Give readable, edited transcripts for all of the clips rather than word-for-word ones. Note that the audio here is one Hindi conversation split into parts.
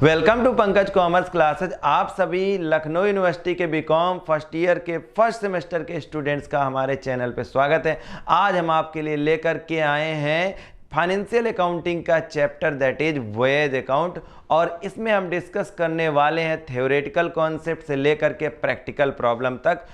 Welcome to Pankaj commerce classes. आप सभी लखनऊ यूनिवर्सिटी के बीकॉम फर्स्ट ईयर के फर्स्ट सेमेस्टर के स्टूडेंट्स का हमारे चैनल पे स्वागत है। आज हम आपके लिए लेकर के आए हैं फाइनेंशियल अकाउंटिंग का चैप्टर दैट इज वॉयेज अकाउंट, और इसमें हम डिस्कस करने वाले हैं थ्योरेटिकल कॉन्सेप्ट से लेकर के प्रैक्टिकल प्रॉब्लम तक।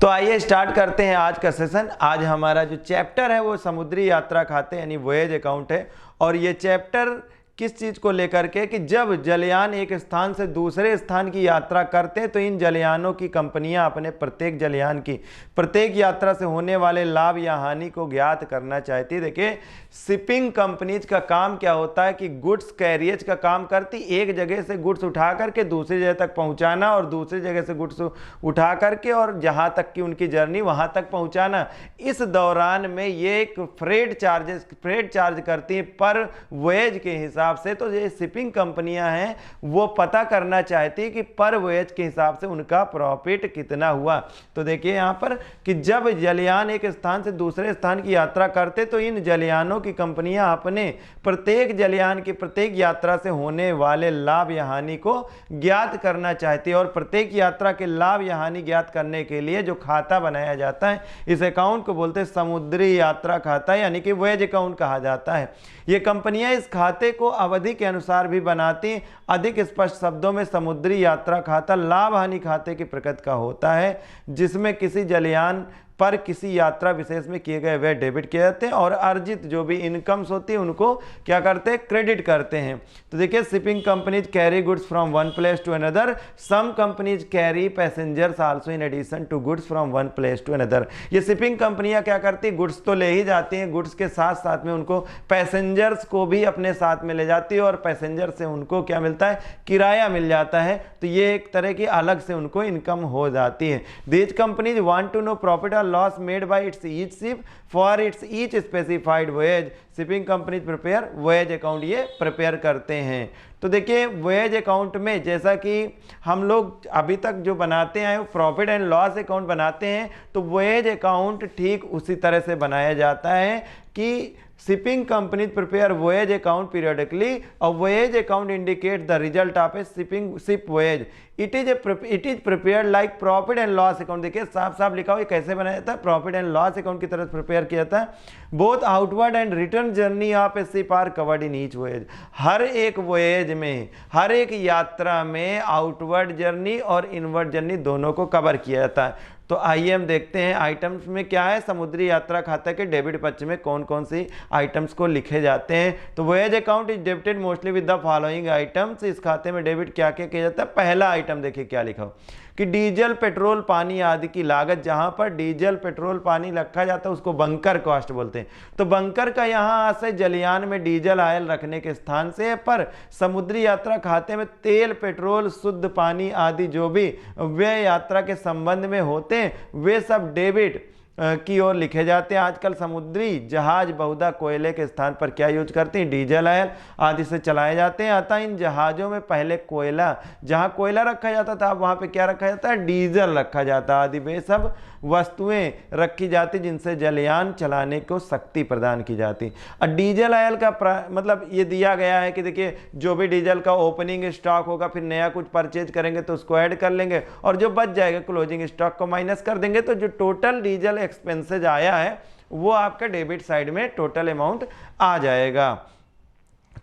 तो आइए स्टार्ट करते हैं आज का सेशन। आज हमारा जो चैप्टर है वो समुद्री यात्रा खाते यानी वॉयेज अकाउंट है, और ये चैप्टर किस चीज़ को लेकर के कि जब जलयान एक स्थान से दूसरे स्थान की यात्रा करते हैं तो इन जलयानों की कंपनियां अपने प्रत्येक जलयान की प्रत्येक यात्रा से होने वाले लाभ या हानि को ज्ञात करना चाहती है। देखिए, शिपिंग कंपनीज का काम क्या होता है कि गुड्स कैरियज का काम करती, एक जगह से गुड्स उठा करके दूसरी जगह तक पहुंचाना और दूसरी जगह से गुड्स उठा करके और जहां तक की उनकी जर्नी वहां तक पहुंचाना। इस दौरान में ये एक फ्रेट चार्ज करती है पर वॉयेज के हिसाब से। तो ये शिपिंग कंपनियां हैं वो पता करना चाहती है कि पर वॉयेज के हिसाब से उनका प्रॉफिट कितना हुआ। तो देखिए यहां पर कि जब जलयान एक स्थान से दूसरे स्थान की यात्रा करते तो इन जलयानों की कंपनियां अपने प्रत्येक जलयान की प्रत्येक यात्रा से होने वाले लाभ या हानि को ज्ञात करना चाहती है, और प्रत्येक यात्रा के लाभ या हानि ज्ञात करने के लिए जो खाता बनाया जाता है इस अकाउंट को बोलते हैं समुद्री यात्रा खाता, यानी कि वॉयेज अकाउंट कहा जाता है। ये कंपनियां इस खाते को अवधि के अनुसार भी बनाती। अधिक स्पष्ट शब्दों में समुद्री यात्रा खाता लाभ हानि खाते की प्रकृति का होता है, जिसमें किसी जलयान पर किसी यात्रा विशेष में किए गए व्यय डेबिट किए जाते हैं और अर्जित जो भी इनकम्स होती है उनको क्या करते हैं, क्रेडिट करते हैं। तो देखिए, shipping companies carry goods from one place to another, some companies carry passengers also in addition to goods from one place to another. ये शिपिंग कंपनियां क्या करती है, गुड्स तो ले ही जाती हैं, गुड्स के साथ साथ में उनको पैसेंजर्स को भी अपने साथ में ले जाती है और पैसेंजर से उनको क्या मिलता है, किराया मिल जाता है। तो ये एक तरह की अलग से उनको इनकम हो जाती है। These companies want to know profit और loss made by its each ship for its each specified voyage. Shipping companies prepare voyage account ये प्रिपेयर करते हैं। तो देखिए, वॉयेज अकाउंट में जैसा कि हम लोग अभी तक जो बनाते हैं प्रॉफिट एंड लॉस अकाउंट बनाते हैं, तो वॉयेज अकाउंट ठीक उसी तरह से बनाया जाता है कि shipping company prepare voyage account periodically और voyage account indicate the result of a ship voyage. It is prepared like profit and loss account. देखिए साफ साफ लिखा हो ये कैसे बनाया जाता है, प्रॉफिट एंड लॉस अकाउंट की तरह प्रिपेयर किया जाता है। Both outward and return journey of a ship are covered in each voyage. हर एक वॉयेज में, हर एक यात्रा में आउटवर्ड जर्नी और इनवर्ड जर्नी दोनों को कवर किया जाता है। तो आइए हम देखते हैं आइटम्स में क्या है, समुद्री यात्रा खाता के डेबिट पक्ष में कौन कौन सी आइटम्स को लिखे जाते हैं। तो voyage account is debited mostly with the following items. इस खाते में डेबिट क्या क्या किया जाता है। पहला आइटम देखिए क्या लिखा हो कि डीजल पेट्रोल पानी आदि की लागत। जहां पर डीजल पेट्रोल पानी रखा जाता है उसको बंकर कॉस्ट बोलते हैं। तो बंकर का यहाँ आशय जलयान में डीजल ऑयल रखने के स्थान से है, पर समुद्री यात्रा खाते में तेल पेट्रोल शुद्ध पानी आदि जो भी वे यात्रा के संबंध में होते हैं वे सब डेबिट की ओर लिखे जाते हैं। आजकल समुद्री जहाज बहुधा कोयले के स्थान पर क्या यूज करते हैं, डीजल ऑयल आदि से चलाए जाते हैं। अतः इन जहाज़ों में पहले कोयला, जहां कोयला रखा जाता था वहां पे क्या रखा जाता है, डीजल रखा जाता है। आदि वे सब वस्तुएं रखी जाती जिनसे जलयान चलाने को शक्ति प्रदान की जाती। और डीजल ऑयल का मतलब ये दिया गया है कि देखिए, जो भी डीजल का ओपनिंग स्टॉक होगा फिर नया कुछ परचेज करेंगे तो उसको ऐड कर लेंगे, और जो बच जाएगा क्लोजिंग स्टॉक को माइनस कर देंगे। तो जो टोटल डीजल एक्सपेंसेज आया है वो आपका डेबिट साइड में टोटल अमाउंट आ जाएगा।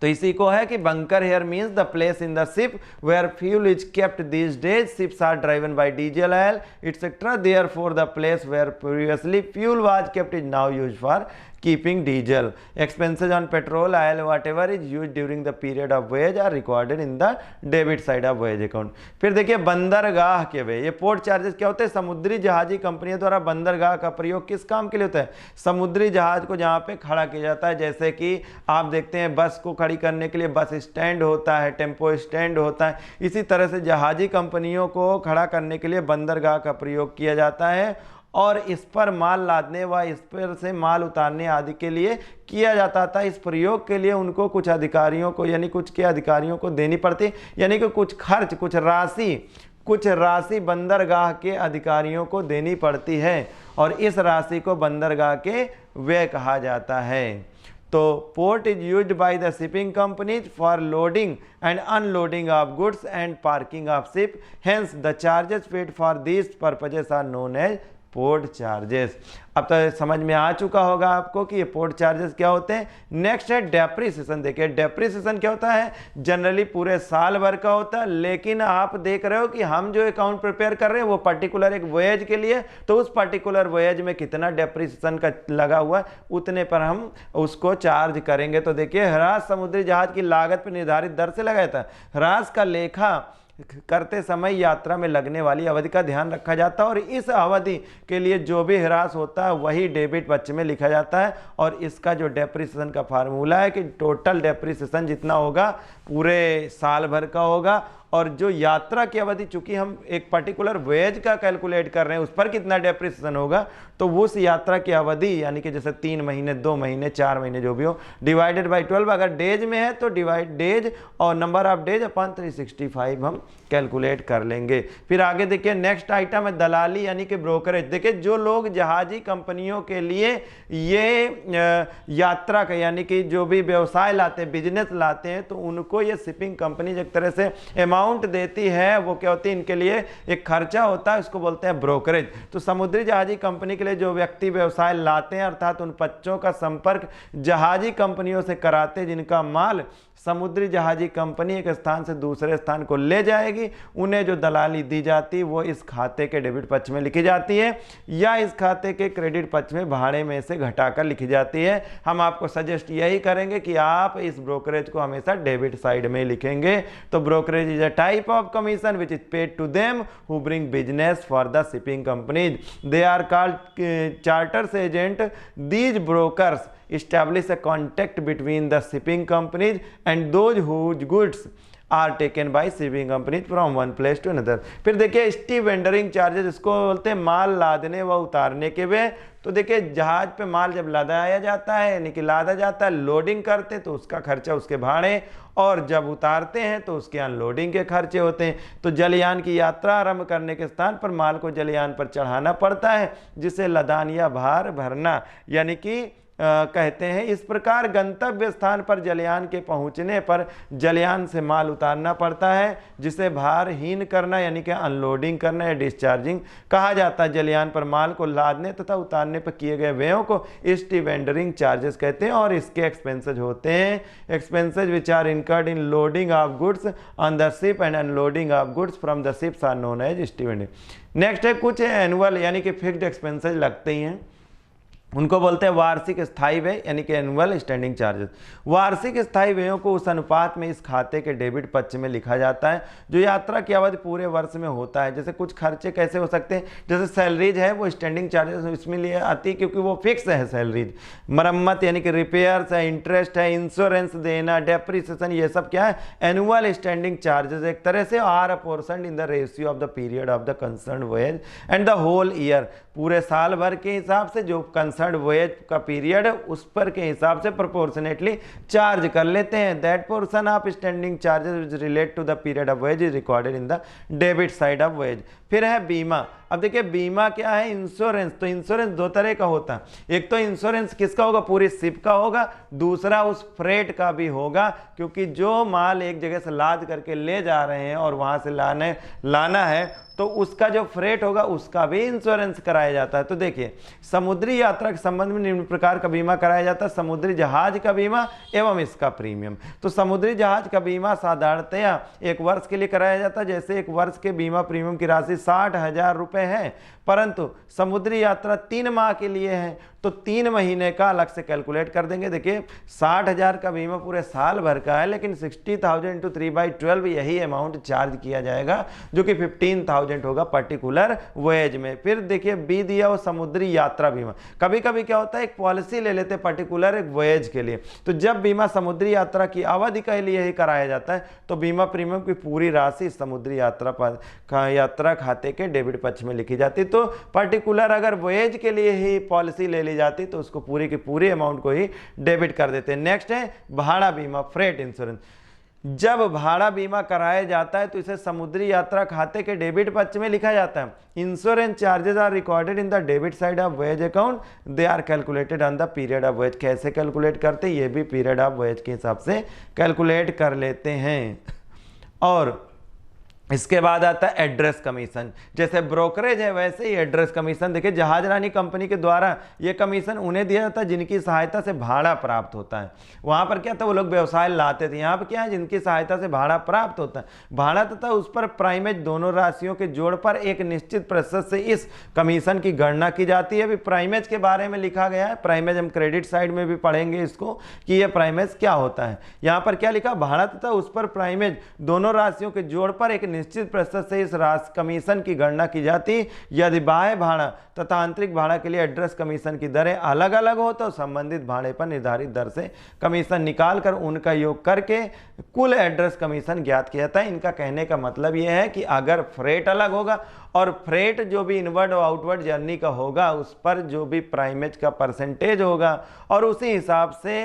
तो इसी को है कि bunker here means the place in the ship where fuel is kept these days. Ships are driven by diesel oil etcetera, therefore the place where previously fuel was kept is now used for keeping diesel. Expenses on petrol, oil, whatever is used during the period of voyage are recorded in the debit side of voyage account. फिर देखिए बंदरगाह के वे, ये पोर्ट चार्जेस क्या होते हैं, समुद्री जहाजी कंपनियों द्वारा बंदरगाह का प्रयोग किस काम के लिए होता है, समुद्री जहाज को जहाँ पे खड़ा किया जाता है। जैसे कि आप देखते हैं बस को खड़ी करने के लिए बस स्टैंड होता है, टेम्पो स्टैंड होता है, इसी तरह से जहाजी कंपनियों को खड़ा करने के लिए बंदरगाह का प्रयोग किया जाता है। और इस पर माल लादने व इस पर से माल उतारने आदि के लिए किया जाता था। इस प्रयोग के लिए उनको कुछ अधिकारियों को यानी कुछ के अधिकारियों को देनी पड़ती, यानी कि कुछ खर्च कुछ राशि बंदरगाह के अधिकारियों को देनी पड़ती है, और इस राशि को बंदरगाह के व्यय कहा जाता है। तो port is used by the shipping companies for loading and unloading of goods and parking of ship, hence the charges paid for this purposes are known as port charges. अब तो समझ में आ चुका होगा आपको कि ये पोर्ट चार्जेस क्या होते हैं। नेक्स्ट है डेप्रिसिएशन। देखिए डेप्रिसिएशन क्या होता है, जनरली पूरे साल भर का होता है, लेकिन आप देख रहे हो कि हम जो अकाउंट प्रिपेयर कर रहे हैं वो पर्टिकुलर एक वोएज के लिए, तो उस पर्टिकुलर वोएज में कितना डेप्रिसिएशन का लगा हुआ है उतने पर हम उसको चार्ज करेंगे। तो देखिए ह्रास समुद्री जहाज की लागत पर निर्धारित दर से लगाया था। ह्रास का लेखा करते समय यात्रा में लगने वाली अवधि का ध्यान रखा जाता है और इस अवधि के लिए जो भी ह्रास होता है वही डेबिट पक्ष में लिखा जाता है। और इसका जो डेप्रिसिएशन का फार्मूला है कि टोटल डेप्रिसिएशन जितना होगा पूरे साल भर का होगा, और जो यात्रा की अवधि, चूंकि हम एक पर्टिकुलर वेज का कैलकुलेट कर रहे हैं उस पर कितना डेप्रिसिएशन होगा, तो उस यात्रा की अवधि यानी कि जैसे 3 महीने 2 महीने 4 महीने जो भी हो डिवाइडेड बाय 12, अगर डेज में है तो डिवाइड डेज और नंबर ऑफ डेज अपॉन 365 हम कैलकुलेट कर लेंगे। फिर आगे देखिए नेक्स्ट आइटम है दलाली यानी कि ब्रोकरेज। देखिए जो लोग जहाजी कंपनियों के लिए ये यात्रा का यानी कि जो भी व्यवसाय लाते हैं, बिजनेस लाते हैं, तो उनको ये शिपिंग कंपनी एक तरह से अमाउंट देती है। वो क्या होती है, इनके लिए एक खर्चा होता है, उसको बोलते हैं ब्रोकरेज। तो समुद्री जहाजी कंपनी के लिए जो व्यक्ति व्यवसाय लाते हैं अर्थात उन बच्चों का संपर्क जहाजी कंपनियों से कराते हैं जिनका माल समुद्री जहाजी कंपनी एक स्थान से दूसरे स्थान को ले जाएगी, उन्हें जो दलाली दी जाती है वो इस खाते के डेबिट पक्ष में लिखी जाती है या इस खाते के क्रेडिट पक्ष में भाड़े में से घटाकर लिखी जाती है। हम आपको सजेस्ट यही करेंगे कि आप इस ब्रोकरेज को हमेशा डेबिट साइड में लिखेंगे। तो brokerage is a type of commission which is paid to them who bring business for the shipping companies, they are called charters agent. These brokers establish a contact between the shipping companies and those whose goods are taken by shipping companies from one place to another। फिर देखिए स्टी वेंडरिंग चार्जेस, इसको बोलते हैं माल लादने व उतारने के वे। तो देखिए जहाज पे माल जब लादाया जाता है यानी कि लादा जाता है, लोडिंग करते तो उसका खर्चा उसके भाड़े, और जब उतारते हैं तो उसके अनलोडिंग के खर्चे होते हैं। तो जलयान की यात्रा आरंभ करने के स्थान पर माल को जलयान पर चढ़ाना पड़ता है जिसे लदान या भार भरना यानी कि कहते हैं। इस प्रकार गंतव्य स्थान पर जलयान के पहुंचने पर जलयान से माल उतारना पड़ता है जिसे भारहीन करना यानी कि अनलोडिंग करना या डिस्चार्जिंग कहा जाता है। जलयान पर माल को लादने तथा उतारने पर किए गए व्ययों को स्टी वेंडरिंग चार्जेस कहते हैं और इसके एक्सपेंसेज होते हैं expenses which are incurred in loading of goods on the ship and unloading of goods from the ships are known as stevedoring. Next है कुछ एनुअल यानी कि फिक्स्ड एक्सपेंसेज लगते ही हैं, उनको बोलते हैं वार्षिक स्थायी व्यय यानी कि एनुअल स्टैंडिंग चार्जेस। वार्षिक स्थायी व्ययों को उस अनुपात में इस खाते के डेबिट पक्ष में लिखा जाता है जो यात्रा की अवधि पूरे वर्ष में होता है। जैसे कुछ खर्चे कैसे हो सकते हैं, जैसे सैलरीज है वो स्टैंडिंग चार्जेस इसमें लिए आती है क्योंकि वो फिक्स है सैलरीज। मरम्मत यानी कि रिपेयर्स है, इंटरेस्ट है, इंश्योरेंस देना, डेप्रिसिएशन, ये सब क्या है एनुअल स्टैंडिंग चार्जेस एक तरह से are apportioned in the ratio of the period of the concern voyage and the whole year. पूरे साल भर के हिसाब से जो कंसर्न वोएज का पीरियड है उस पर के हिसाब से प्रोपोर्शनेटली चार्ज कर लेते हैं। That portion of standing charges which relate to the period of voyage is recorded in the debit side of voyage. फिर है बीमा। अब देखिए बीमा क्या है, इंश्योरेंस। तो इंश्योरेंस दो तरह का होता है, एक तो इंश्योरेंस किसका होगा, पूरी शिप का होगा, दूसरा उस फ्रेट का भी होगा क्योंकि जो माल एक जगह से लाद करके ले जा रहे हैं और वहां से लाना है तो उसका जो फ्रेट होगा उसका भी इंश्योरेंस कराया जाता है। तो देखिए समुद्री यात्रा के संबंध में निम्न प्रकार का बीमा कराया जाता है, समुद्री जहाज का बीमा एवं इसका प्रीमियम। तो समुद्री जहाज का बीमा साधारणतया 1 वर्ष के लिए कराया जाता है। जैसे 1 वर्ष के बीमा प्रीमियम की राशि 60,000 रुपये है, परंतु समुद्री यात्रा 3 माह के लिए है तो 3 महीने का अलग से कैलकुलेट कर देंगे। देखिए 60,000 का बीमा पूरे साल भर का है, लेकिन 60,000 इंटू 3/12 यही अमाउंट चार्ज किया जाएगा जो कि 15,000 होगा पर्टिकुलर वोएज में। फिर देखिए बी दिया वो समुद्री यात्रा बीमा। कभी कभी क्या होता है एक पॉलिसी ले लेते हैं पर्टिकुलर एक वोएज के लिए, तो जब बीमा समुद्री यात्रा की अवधि के लिए ही कराया जाता है तो बीमा प्रीमियम की पूरी राशि समुद्री यात्रा खाते के डेबिट पक्ष में लिखी जाती है। तो पर्टिकुलर अगर वोएज के लिए ही पॉलिसी ले ली जाती तो उसको पूरी की पूरी अमाउंट को ही डेबिट कर देते हैं। नेक्स्ट है भाड़ा बीमा, फ्रेट इंश्योरेंस। जब भाड़ा बीमा कराया जाता है तो इसे समुद्री यात्रा खाते के डेबिट पक्ष में लिखा जाता है। Insurance charges are recorded in the debit side of voyage account, they are calculated on the period of voyage. कैसे कैलकुलेट करते हैं, ये भी पीरियड ऑफ वॉयेज के हिसाब से कैलकुलेट कर लेते हैं। और इसके बाद आता है एड्रेस कमीशन। जैसे ब्रोकरेज है वैसे ही एड्रेस कमीशन। देखिए जहाजरानी कंपनी के द्वारा ये कमीशन उन्हें दिया जाता है जिनकी सहायता से भाड़ा प्राप्त होता है। वहाँ पर क्या था, वो लोग व्यवसाय लाते थे। यहाँ पर क्या है, जिनकी सहायता से भाड़ा प्राप्त होता है। भाड़ा तथा उस पर प्राइमेज दोनों राशियों के जोड़ पर एक निश्चित प्रतिशत से इस कमीशन की गणना की जाती है। अभी प्राइमेज के बारे में लिखा गया है। प्राइमेज हम क्रेडिट साइड में भी पढ़ेंगे इसको कि ये प्राइमेज क्या होता है। यहाँ पर क्या लिखा, भाड़ा तथा उस पर प्राइमेज दोनों राशियों के जोड़ पर एक निश्चित प्रतिशत से इस राशि कमीशन की गणना की जाती। यदि बाह्य भाड़ा तथा आंतरिक भाड़ा के लिए एड्रेस कमीशन की दरें अलग अलग हो तो संबंधित भाड़े पर निर्धारित दर से कमीशन निकालकर उनका योग करके कुल एड्रेस कमीशन ज्ञात किया जाता है। इनका कहने का मतलब यह है कि अगर फ्रेट अलग होगा और फ्रेट जो भी इनवर्ड और आउटवर्ड जर्नी का होगा उस पर जो भी प्राइमेज का परसेंटेज होगा और उसी हिसाब से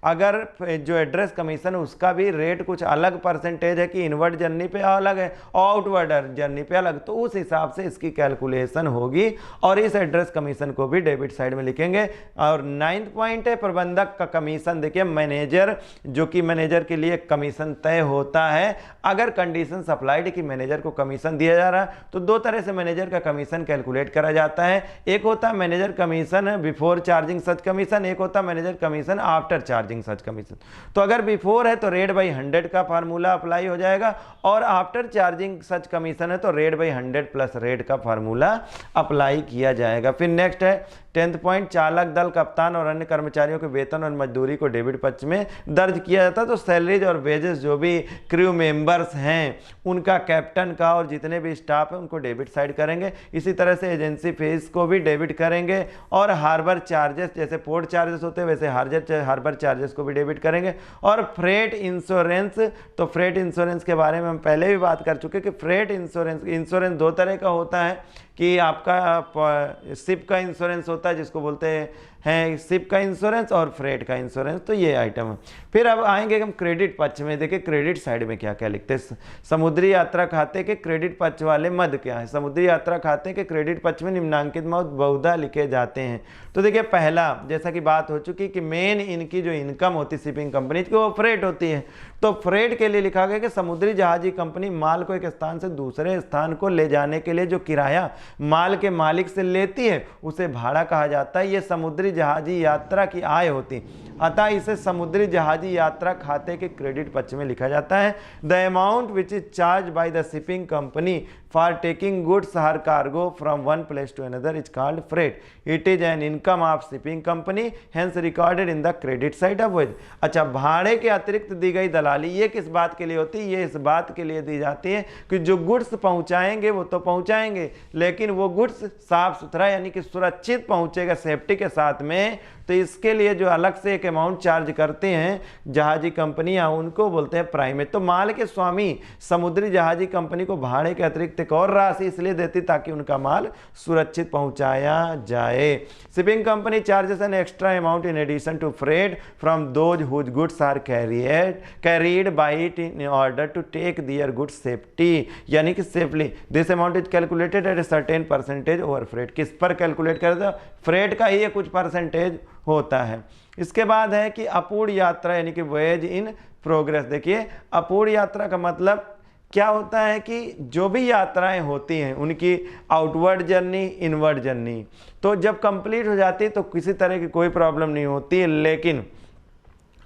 अगर जो एड्रेस कमीशन है उसका भी रेट कुछ अलग परसेंटेज है कि इनवर्ड जर्नी पे अलग है और आउटवर्ड जर्नी पे अलग, तो उस हिसाब से इसकी कैलकुलेशन होगी और इस एड्रेस कमीशन को भी डेबिट साइड में लिखेंगे। और 9th पॉइंट है प्रबंधक का कमीशन। देखिए मैनेजर, जो कि मैनेजर के लिए कमीशन तय होता है अगर कंडीशन सप्लाइड कि मैनेजर को कमीशन दिया जा रहा है तो दो तरह से मैनेजर का कमीशन कैलकुलेट करा जाता है। एक होता है मैनेजर कमीशन बिफोर चार्जिंग सच कमीशन, एक होता है मैनेजर कमीशन आफ्टर चार्जिंग सच कमीशन। तो अगर बिफोर है तो रेट बाई 100 का फार्मूला अप्लाई हो जाएगा और आफ्टर चार्जिंग सच कमीशन है तो रेट बाई 100 प्लस रेट का फार्मूला अप्लाई किया जाएगा। फिर नेक्स्ट है 10th पॉइंट, चालक दल, कप्तान और अन्य कर्मचारियों के वेतन और मजदूरी को डेबिट पक्ष में दर्ज किया जाता है। तो सैलरीज और वेजेस जो भी क्रू मेंबर्स हैं उनका, कैप्टन का और जितने भी स्टाफ है उनको डेबिट साइड करेंगे। इसी तरह से एजेंसी फीस को भी डेबिट करेंगे और हार्बर चार्जेस, जैसे पोर्ट चार्जेस होते हैं वैसे हार्बर चार्जेस को भी डेबिट करेंगे। और फ्रेट इंश्योरेंस, तो फ्रेट इंश्योरेंस के बारे में हम पहले भी बात कर चुके कि फ्रेट इंश्योरेंस दो तरह का होता है कि आपका शिप का इंश्योरेंस होता है जिसको बोलते हैं शिप का इंश्योरेंस और फ्रेट का इंश्योरेंस। तो ये आइटम है। फिर अब आएंगे हम क्रेडिट पक्ष में। देखिए क्रेडिट साइड में क्या क्या लिखते हैं। समुद्री यात्रा खाते के क्रेडिट पक्ष वाले मद क्या है। समुद्री यात्रा खाते के क्रेडिट पक्ष में निम्नांकित मद बहुधा लिखे जाते हैं। तो देखिए पहला, जैसा कि बात हो चुकी कि मेन इनकी जो इनकम होती है शिपिंग कंपनी की वो फ्रेट होती है। तो फ्रेट के लिए लिखा गया कि समुद्री जहाजी कंपनी माल को एक स्थान से दूसरे स्थान को ले जाने के लिए जो किराया माल के मालिक से लेती है उसे भाड़ा कहा जाता है। यह समुद्री जहाजी यात्रा की आय होती, अतः इसे समुद्री जहाजी यात्रा खाते के क्रेडिट पक्ष में लिखा जाता है। The amount which is charge by the shipping company for taking goods or cargo from one place to another is called freight. It is an income of shipping company hence recorded in the credit side of voyage. अच्छा, भाड़े के अतिरिक्त दी गई दलाली ये किस बात के लिए होती है? ये इस बात के लिए दी जाती है कि जो गुड्स पहुंचाएंगे वो तो पहुंचाएंगे लेकिन वो गुड्स साफ सुथरा यानी कि सुरक्षित पहुंचेगा सेफ्टी के साथ में। तो इसके लिए जो अलग से एक अमाउंट चार्ज करते हैं जहाजी कंपनियां उनको बोलते हैं प्राइमेज। तो माल के स्वामी समुद्री जहाजी कंपनी को भाड़े के अतिरिक्त एक और राशि इसलिए देती ताकि उनका माल सुरक्षित पहुंचाया जाए। Shipping company charges an extra amount in addition to freight from those whose goods are carried by it in order to take their goods safety, यानी कि safely. This amount is calculated at a certain percentage over freight. किस पर कैलकुलेट करते हो? फ्रेट का ही ये कुछ परसेंटेज होता है। इसके बाद है कि अपूर्ण यात्रा यानी कि वॉयेज इन प्रोग्रेस। देखिए अपूर्ण यात्रा का मतलब क्या होता है कि जो भी यात्राएं होती हैं उनकी आउटवर्ड जर्नी, इनवर्ड जर्नी, तो जब कंप्लीट हो जाती है तो किसी तरह की कोई प्रॉब्लम नहीं होती है। लेकिन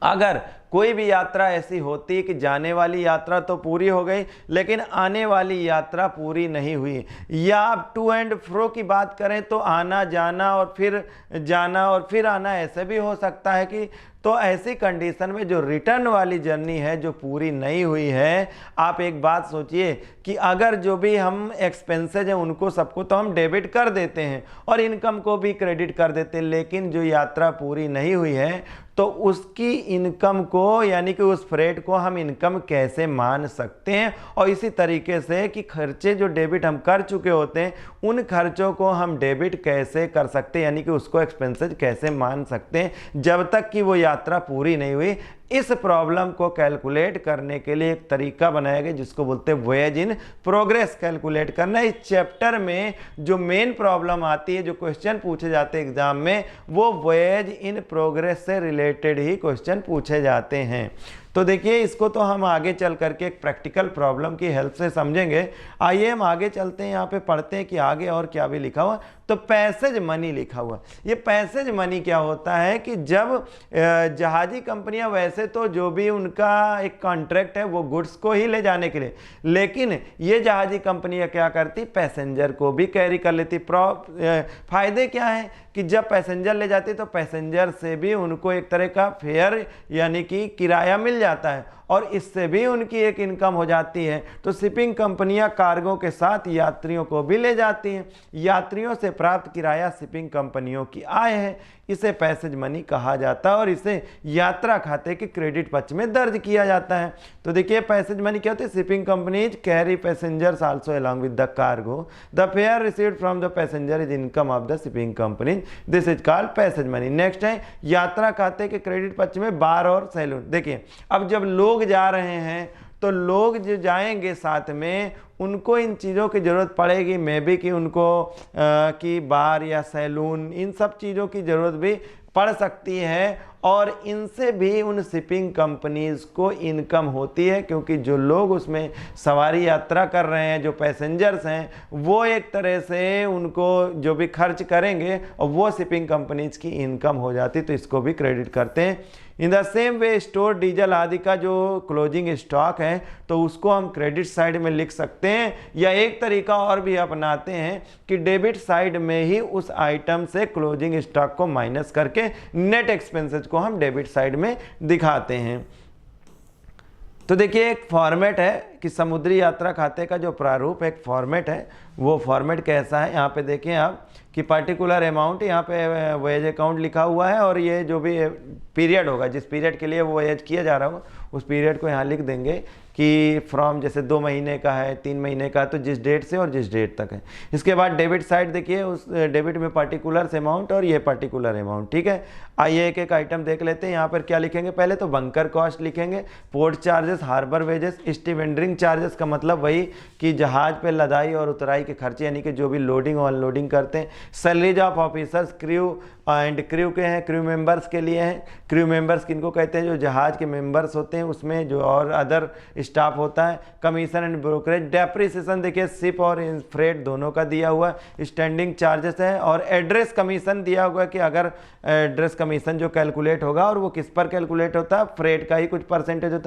अगर कोई भी यात्रा ऐसी होती है कि जाने वाली यात्रा तो पूरी हो गई लेकिन आने वाली यात्रा पूरी नहीं हुई, या आप टू एंड फ्रो की बात करें तो आना जाना और फिर आना ऐसे भी हो सकता है कि, तो ऐसी कंडीशन में जो रिटर्न वाली जर्नी है जो पूरी नहीं हुई है, आप एक बात सोचिए कि अगर जो भी हम एक्सपेंसेज हैं उनको सबको तो हम डेबिट कर देते हैं और इनकम को भी क्रेडिट कर देते हैं, लेकिन जो यात्रा पूरी नहीं हुई है तो उसकी इनकम को यानी कि उस फ्रेट को हम इनकम कैसे मान सकते हैं। और इसी तरीके से कि खर्चे जो डेबिट हम कर चुके होते हैं उन खर्चों को हम डेबिट कैसे कर सकते हैं यानी कि उसको एक्सपेंसेज कैसे मान सकते हैं जब तक कि वो यात्रा पूरी नहीं हुई। इस प्रॉब्लम को कैलकुलेट करने के लिए एक तरीका बनाया गया जिसको बोलते हैं वोएज इन प्रोग्रेस कैलकुलेट करना। इस चैप्टर में जो मेन प्रॉब्लम आती है, जो क्वेश्चन पूछे जाते हैं एग्जाम में, वो वोएज इन प्रोग्रेस से रिलेटेड ही क्वेश्चन पूछे जाते हैं। तो देखिए इसको तो हम आगे चल करके एक प्रैक्टिकल प्रॉब्लम की हेल्प से समझेंगे। आइए हम आगे चलते हैं, यहाँ पे पढ़ते हैं कि आगे और क्या भी लिखा हुआ। तो पैसेज मनी लिखा हुआ, ये पैसेज मनी क्या होता है कि जब जहाजी कंपनियां, वैसे तो जो भी उनका एक कॉन्ट्रैक्ट है वो गुड्स को ही ले जाने के लिए, लेकिन ये जहाजी कंपनियां क्या करती, पैसेंजर को भी कैरी कर लेती। फायदे क्या है कि जब पैसेंजर ले जाती तो पैसेंजर से भी उनको एक तरह का फेयर यानी कि किराया मिल जाता है और इससे भी उनकी एक इनकम हो जाती है। तो शिपिंग कंपनियां कार्गो के साथ यात्रियों को भी ले जाती हैं। यात्रियों से प्राप्त किराया शिपिंग कंपनियों की आय है, इसे पैसेज मनी कहा जाता है और इसे यात्रा खाते के क्रेडिट पक्ष में दर्ज किया जाता है। तो देखिए पैसेज मनी क्या होती है, shipping companies carry passengers also along with the cargo, the fair received from the passenger is income of the shipping company, this is called passage money. Next है यात्रा खाते के क्रेडिट पक्ष में बार और सैलून। देखिए अब जब लोग जा रहे हैं तो लोग जो जाएंगे साथ में उनको इन चीज़ों की ज़रूरत पड़ेगी, मे बी कि उनको कि बार या सैलून, इन सब चीज़ों की ज़रूरत भी पड़ सकती है और इनसे भी उन शिपिंग कंपनीज को इनकम होती है, क्योंकि जो लोग उसमें सवारी यात्रा कर रहे हैं, जो पैसेंजर्स हैं, वो एक तरह से उनको जो भी खर्च करेंगे और वो शिपिंग कंपनीज की इनकम हो जाती, तो इसको भी क्रेडिट करते हैं। In the same way store diesel आदि का जो क्लोजिंग स्टॉक है तो उसको हम क्रेडिट साइड में लिख सकते हैं, या एक तरीका और भी अपनाते हैं कि डेबिट साइड में ही उस आइटम से क्लोजिंग स्टॉक को माइनस करके नेट एक्सपेंसेस को हम डेबिट साइड में दिखाते हैं। तो देखिए एक फॉर्मेट है कि समुद्री यात्रा खाते का जो प्रारूप एक फॉर्मेट है, वो फॉर्मेट कैसा है, यहाँ पे देखें आप कि पर्टिकुलर अमाउंट, यहाँ पे वोएज अकाउंट लिखा हुआ है और ये जो भी पीरियड होगा, जिस पीरियड के लिए वो वोएज किया जा रहा होगा उस पीरियड को यहाँ लिख देंगे कि फ्रॉम, जैसे 2 महीने का है, 3 महीने का, तो जिस डेट से और जिस डेट तक है। इसके बाद डेबिट साइड देखिए, उस डेबिट में पर्टिकुलर अमाउंट और ये पर्टिकुलर अमाउंट, ठीक है। आइए एक एक आइटम देख लेते हैं। यहाँ पर क्या लिखेंगे, पहले तो बंकर कॉस्ट लिखेंगे, port charges, harbour wages, stevedoring charges का मतलब वही कि जहाज पे लदाई और उतराई के खर्चे, यानी कि जो भी लोडिंग और अनलोडिंग करते हैं। Salaries of officers, crew and crew के हैं, क्रू मेंबर्स के लिए हैं। क्रू मेंबर्स किनको कहते हैं, जो जहाज के मेंबर्स होते हैं उसमें जो और अदर स्टाफ होता है। कमीशन एंड ब्रोकरेज, डेप्रिसिएशन देखिए शिप और फ्रेट दोनों का दिया हुआ, स्टैंडिंग चार्जेस है और एड्रेस कमीशन दिया हुआ कि अगर एड्रेस कमीशन जो कैलकुलेट होगा और वो किस पर कैलकुलेट होता है, फ्रेट का ही कुछ परसेंटेज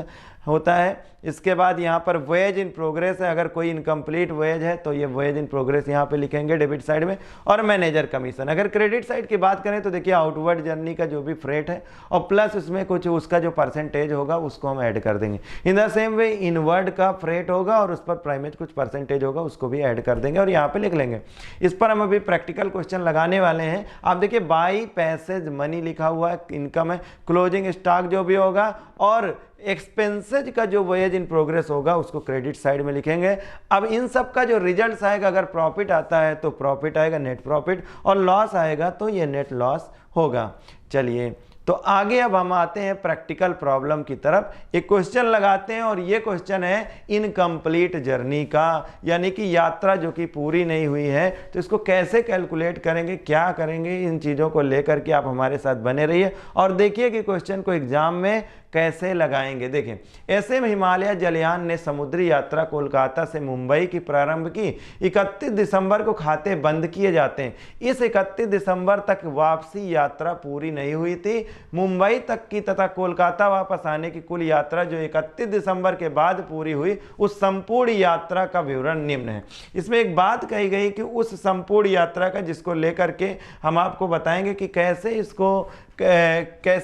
होता है। इसके बाद यहाँ पर वेज इन प्रोग्रेस है, अगर कोई इनकम्प्लीट वेज है तो ये वेज इन प्रोग्रेस यहाँ पे लिखेंगे डेबिट साइड में, और मैनेजर कमीशन। अगर क्रेडिट साइड की बात करें तो देखिए आउटवर्ड जर्नी का जो भी फ्रेट है और प्लस उसमें कुछ उसका जो परसेंटेज होगा उसको हम ऐड कर देंगे। In the same way inward का फ्रेट होगा और उस पर प्राइमेज कुछ परसेंटेज होगा, उसको भी ऐड कर देंगे और यहाँ पे लिख लेंगे। इस पर हम अभी प्रैक्टिकल क्वेश्चन लगाने वाले हैं। आप देखिए बाई पैसेज मनी लिखा हुआ है, इनकम है, क्लोजिंग स्टॉक जो भी होगा और एक्सपेंसेज का जो वोएज इन प्रोग्रेस होगा उसको क्रेडिट साइड में लिखेंगे। अब इन सब का जो रिजल्ट आएगा, अगर प्रॉफिट आता है तो प्रॉफिट आएगा, नेट प्रॉफिट, और लॉस आएगा तो ये नेट लॉस होगा। चलिए तो आगे अब हम आते हैं प्रैक्टिकल प्रॉब्लम की तरफ। एक क्वेश्चन लगाते हैं और ये क्वेश्चन है इनकम्प्लीट जर्नी का, यानी कि यात्रा जो कि पूरी नहीं हुई है, तो इसको कैसे कैलकुलेट करेंगे, क्या करेंगे, इन चीज़ों को लेकर के आप हमारे साथ बने रहिए और देखिए कि क्वेश्चन को एग्जाम में कैसे लगाएंगे। देखें, ऐसे में हिमालय जलयान ने समुद्री यात्रा कोलकाता से मुंबई की प्रारंभ की। 31 दिसंबर को खाते बंद किए जाते हैं। इस 31 दिसंबर तक वापसी यात्रा पूरी नहीं हुई थी। मुंबई तक की तथा कोलकाता वापस आने की कुल यात्रा जो 31 दिसंबर के बाद पूरी हुई, उस संपूर्ण यात्रा का विवरण निम्न है। इसमें एक बात कही गई कि उस संपूर्ण यात्रा का, जिसको लेकर के हम आपको बताएंगे कि कैसे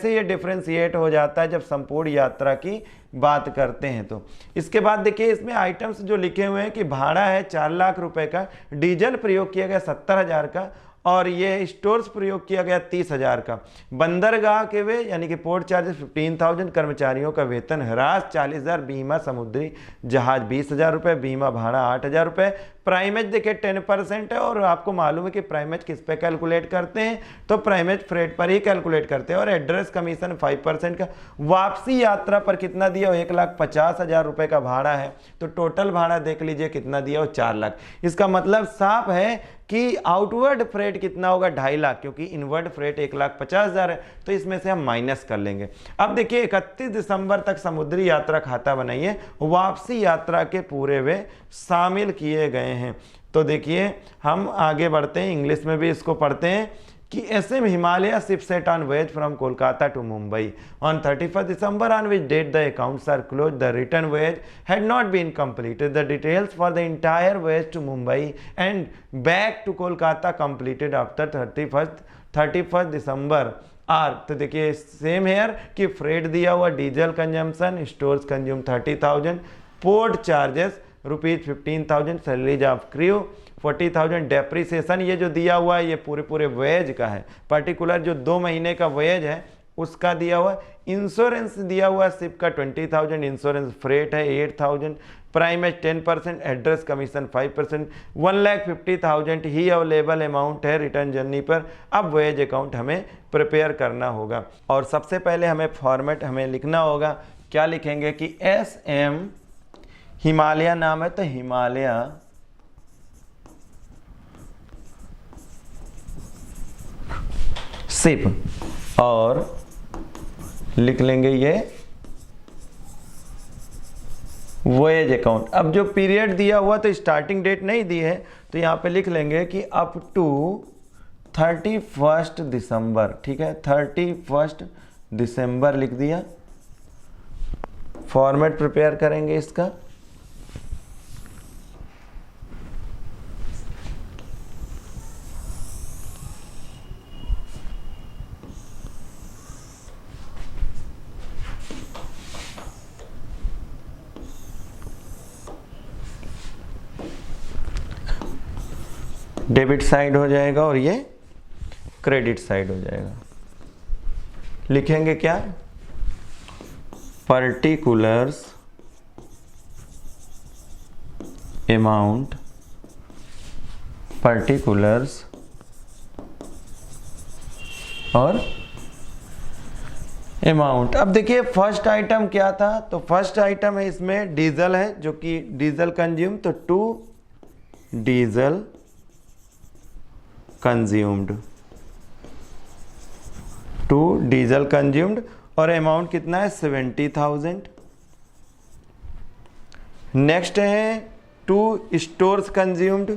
ये डिफरेंशिएट हो जाता है जब संपूर्ण यात्रा की बात करते हैं। तो इसके बाद देखिए इसमें आइटम्स जो लिखे हुए हैं कि भाड़ा है 4 लाख रुपए का, डीजल प्रयोग किया गया 70,000 का और ये स्टोर्स प्रयोग किया गया 30,000 का। बंदरगाह के वे यानी कि पोर्ट चार्जेस 15,000, कर्मचारियों का वेतन ह्रास 40,000, बीमा समुद्री जहाज 20,000 रुपये, बीमा भाड़ा 8,000 रुपये, प्राइमेज देखिए 10% है, और आपको मालूम है कि प्राइमेज किस पे कैलकुलेट करते हैं, तो प्राइमेज फ्रेट पर ही कैलकुलेट करते हैं। और एड्रेस कमीशन 5% का। वापसी यात्रा पर कितना दिया, 1,50,000 रुपये का भाड़ा है, तो टोटल भाड़ा देख लीजिए कितना दिया हो, 4 लाख। इसका मतलब साफ है कि आउटवर्ड फ्रेट कितना होगा, 2.5 लाख, क्योंकि इनवर्ड फ्रेट 1,50,000 है, तो इसमें से हम माइनस कर लेंगे। अब देखिए 31 दिसंबर तक समुद्री यात्रा खाता बनाइए, वापसी यात्रा के पूरे वे शामिल किए गए हैं। तो देखिए हम आगे बढ़ते हैं, इंग्लिश में भी इसको पढ़ते हैं कि SM Himalaya ship set on voyage from Kolkata to Mumbai on 31st December, on which date the accounts are closed. The return voyage had not been completed. The details for the entire voyage to Mumbai and back to Kolkata completed after 31st December are. तो देखिए सेम हेयर कि फ्रेट दिया हुआ, diesel consumption, stores consume 30,000, port charges ₹15,000, salaries of crew 40,000, depreciation ये जो दिया हुआ है ये पूरे वेज का है, पर्टिकुलर जो 2 महीने का वेज है उसका दिया हुआ। इंश्योरेंस दिया हुआ शिप का 20,000, इंश्योरेंस फ्रेट है 8,000, प्राइमेज 10%, एड्रेस कमीशन 5%, 1,50,000 ही अवेलेबल अमाउंट है रिटर्न जर्नी पर। अब वेज अकाउंट हमें प्रिपेयर करना होगा, और सबसे पहले हमें फॉर्मेट हमें लिखना होगा। क्या लिखेंगे कि SM हिमालय नाम है, तो हिमालय शिप, और लिख लेंगे ये वोएज अकाउंट। अब जो पीरियड दिया हुआ तो स्टार्टिंग डेट नहीं दी है, तो यहाँ पे लिख लेंगे कि अप टू 31 दिसंबर, ठीक है, 31 दिसंबर लिख दिया। फॉर्मेट प्रिपेयर करेंगे इसका। डेबिट साइड हो जाएगा और ये क्रेडिट साइड हो जाएगा। लिखेंगे क्या, पर्टिकुलर्स अमाउंट, पर्टिकुलर्स और अमाउंट। अब देखिए फर्स्ट आइटम क्या था, तो फर्स्ट आइटम है इसमें डीजल है, जो कि डीजल कंज्यूम, तो 2 डीजल कंज्यूम्ड, 2 डीजल कंज्यूम्ड, और अमाउंट कितना है 70,000। नेक्स्ट है 2 स्टोर्स कंज्यूम्ड,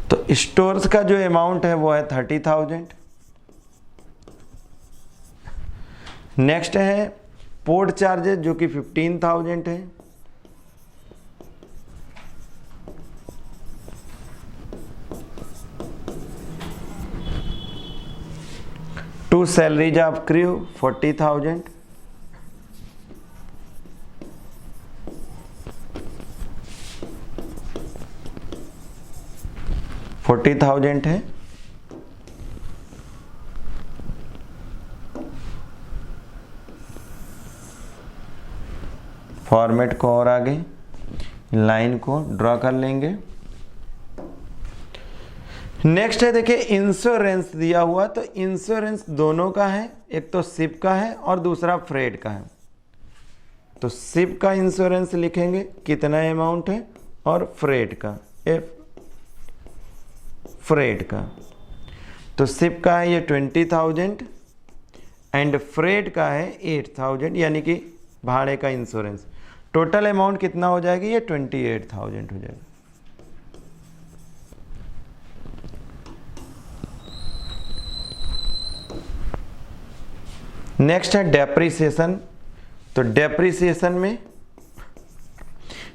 तो स्टोर्स का जो अमाउंट है वो है 30,000। नेक्स्ट है पोर्ट चार्जेस जो कि 15,000 है। To salaries of crew 40,000। है। फॉर्मेट को और आगे लाइन को ड्रॉ कर लेंगे। नेक्स्ट है देखिए इंश्योरेंस दिया हुआ, तो इंश्योरेंस दोनों का है, एक तो शिप का है और दूसरा फ्रेट का है। तो शिप का इंश्योरेंस लिखेंगे कितना अमाउंट है, और फ्रेट का फ्रेट का, तो शिप का है ये 20,000 एंड फ्रेट का है 8,000, यानी कि भाड़े का इंश्योरेंस। टोटल अमाउंट कितना हो जाएगी, ये 28,000 हो जाएगा। नेक्स्ट है डेप्रीसिएशन। तो डेप्रीसिएशन में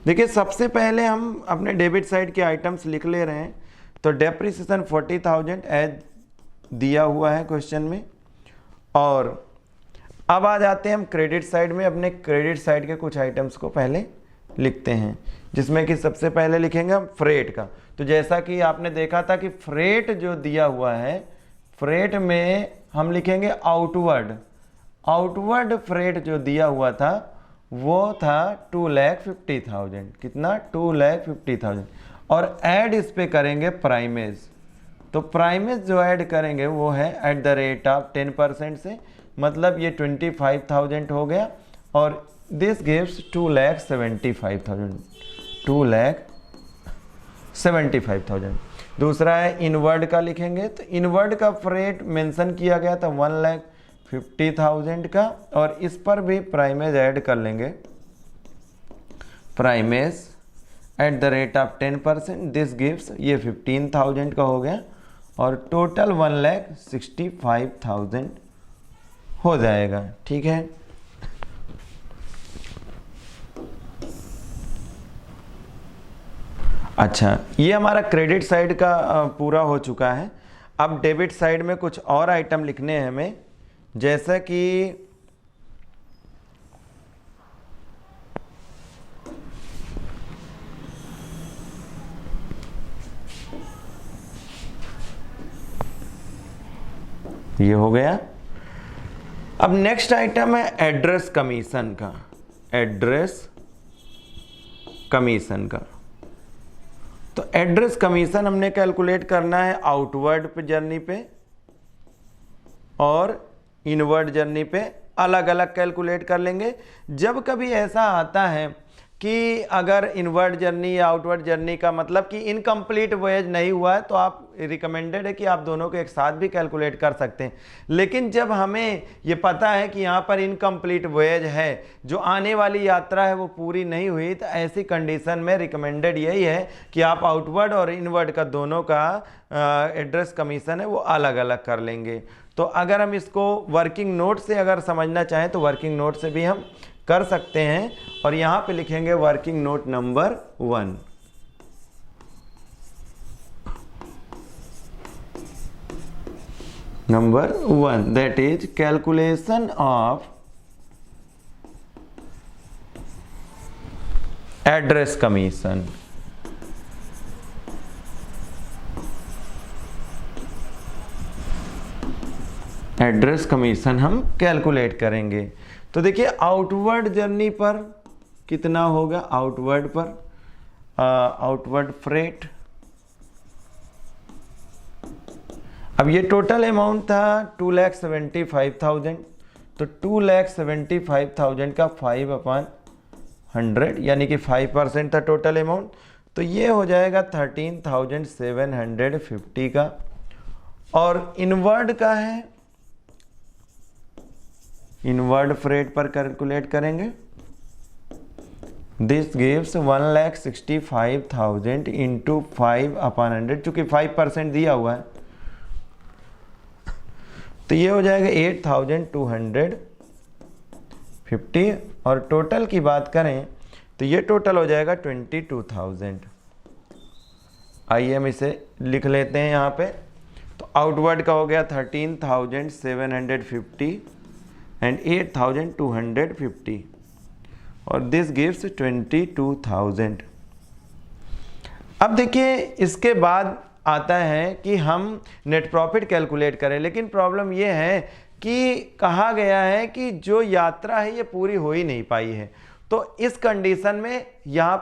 देखिए सबसे पहले हम अपने डेबिट साइड के आइटम्स लिख ले रहे हैं। तो डेप्रीसिएशन 40,000 एज दिया हुआ है क्वेश्चन में। और अब आ जाते हैं हम क्रेडिट साइड में। अपने क्रेडिट साइड के कुछ आइटम्स को पहले लिखते हैं, जिसमें कि सबसे पहले लिखेंगे हम फ्रेट का। तो जैसा कि आपने देखा था कि फ्रेट जो दिया हुआ है, फ्रेट में हम लिखेंगे आउटवर्ड। आउटवर्ड फ्रेट जो दिया हुआ था वो था 2,50,000, कितना 2,50,000, और ऐड इस पे करेंगे प्राइमेज। तो प्राइमेज जो ऐड करेंगे वो है एट द रेट ऑफ 10% से, मतलब ये 25,000 हो गया, और दिस गिव्स 2,75,000, 2,75,000। दूसरा है इनवर्ड का लिखेंगे, तो इनवर्ड का फ्रेट मेंशन किया गया था 1,50,000 का, और इस पर भी प्राइमेज ऐड कर लेंगे, primase at the rate of 10%, this gives ये 15,000 का हो गया, और टोटल 1,65,000 हो जाएगा। ठीक है, अच्छा ये हमारा क्रेडिट साइड का पूरा हो चुका है। अब डेबिट साइड में कुछ और आइटम लिखने हैं हमें, जैसा कि ये हो गया। अब नेक्स्ट आइटम है एड्रेस कमीशन का, एड्रेस कमीशन का। तो एड्रेस कमीशन हमने कैलकुलेट करना है आउटवर्ड पे जर्नी पे और इनवर्ड जर्नी पे, अलग अलग कैलकुलेट कर लेंगे। जब कभी ऐसा आता है कि अगर इनवर्ड जर्नी या आउटवर्ड जर्नी का मतलब कि इनकम्प्लीट वॉयज नहीं हुआ है, तो आप रिकमेंडेड है कि आप दोनों को एक साथ भी कैलकुलेट कर सकते हैं। लेकिन जब हमें ये पता है कि यहाँ पर इनकम्प्लीट वॉयज है, जो आने वाली यात्रा है वो पूरी नहीं हुई, तो ऐसी कंडीशन में रिकमेंडेड यही है कि आप आउटवर्ड और इनवर्ड का दोनों का एड्रेस कमीशन है वो अलग अलग कर लेंगे। तो अगर हम इसको वर्किंग नोट से अगर समझना चाहें तो वर्किंग नोट से भी हम कर सकते हैं, और यहाँ पे लिखेंगे working note number 1। Number 1 that is calculation of address commission. Address commission हम कैलकुलेट करेंगे। तो देखिए आउटवर्ड जर्नी पर कितना होगा, आउटवर्ड पर आउटवर्ड फ्रेट, अब ये टोटल अमाउंट था 2,75,000, तो 2,75,000 का 5/100 यानी कि 5% था टोटल अमाउंट, तो ये हो जाएगा 13,750 का। और इनवर्ड का है, इनवर्ड फ्रेट पर कैलकुलेट करेंगे, दिस गिव्स 1,65,000 इंटू 5/100, चूंकि 5% दिया हुआ है तो ये हो जाएगा 8,250, और टोटल की बात करें तो ये टोटल हो जाएगा 22,000। आइए हम इसे लिख लेते हैं यहाँ पे। तो आउटवर्ड का हो गया 13,750 एंड 8,250, और दिस गिव्स 22,000। अब देखिए इसके बाद आता है कि हम नेट प्रॉफिट कैलकुलेट करें, लेकिन प्रॉब्लम ये है कि कहा गया है कि जो यात्रा है ये पूरी हो ही नहीं पाई है। तो इस कंडीशन में यहाँ